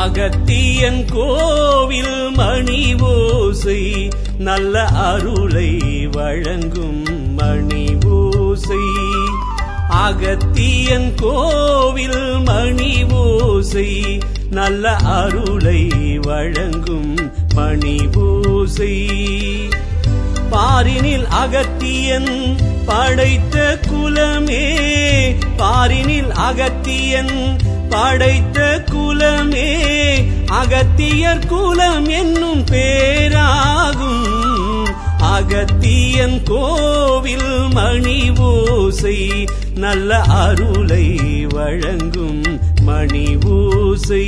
அகத்தியன் கோவில் மணி ஓசை நல்ல அருளை வழங்கும் மணி ஓசை. அகத்தியன் கோவில் மணி ஓசை நல்ல அருளை வழங்கும் மணி ஓசை. பாரினில் அகத்தியன் படைத்த குலமே, பாரினில் அகத்தியன் படைத்த குலமே, அகத்தியர் குலம் என்னும் பேராகும். அகத்தியன் கோவில் மணி ஓசை நல்ல அருளை வழங்கும் மணி ஓசை.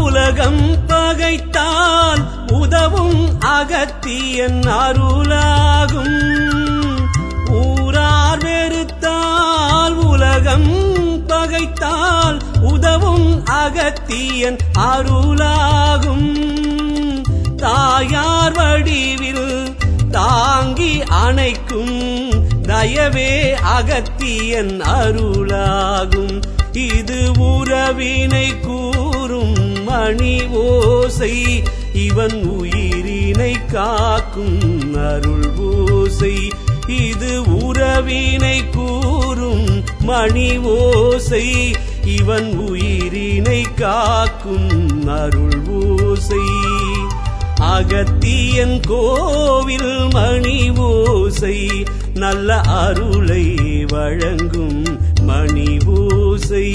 உலகம் பகைத்தால் உதவும் அகத்தியன் அருளாகும். ஊரார் வெறுத்தால் உலகம் பகைத்தால் உதவும் அகத்தியன் அருளாகும். தாயார் வடிவில் தாங்கி அணைக்கும் தயவே அகத்தியன் அருளாகும். இது உறவினை கூறும் மணி ஓசை, இவன் உயிரினை காக்கும் அருள் ஓசை. இது உறவினை கூறும் மணி ஓசை, இவன் உயிரினை காக்கும் அருள் ஓசை. அகத்தியன் கோவில் மணி ஓசை நல்ல அருளை வழங்கும் மணி ஓசை.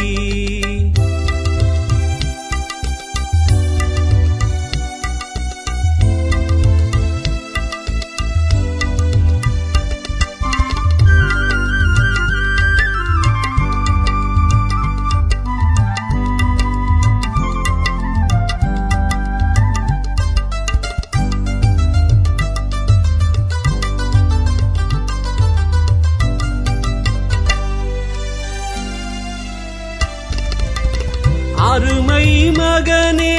அருமை மகனே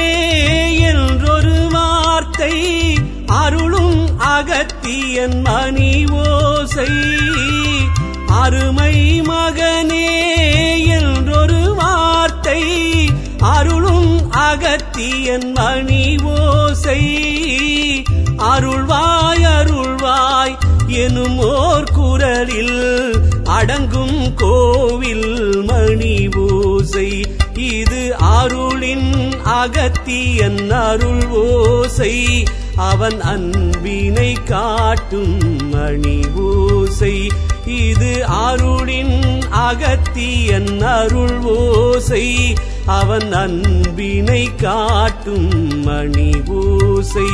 என்றொரு வார்த்தை அருளும் அகத்தியன் மணி ஓசை. அருமை மகனே என்றொரு வார்த்தை அருளும் அகத்தியன் மணி ஓசை. அருள்வாய் அருள்வாய் எனும் ஓர் குரலில் அடங்கும் கோவில் மணி ஓசை. இது அருளின் அகத்தியன் அருள் ஓசை, அவன் அன்பினை காட்டும் மணி ஓசை. இது அருளின் அகத்தியன் அருள் ஓசை, அவன் அன்பினை காட்டும் மணி ஓசை.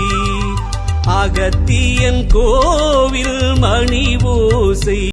அகத்தியன் கோவில் மணி ஓசை.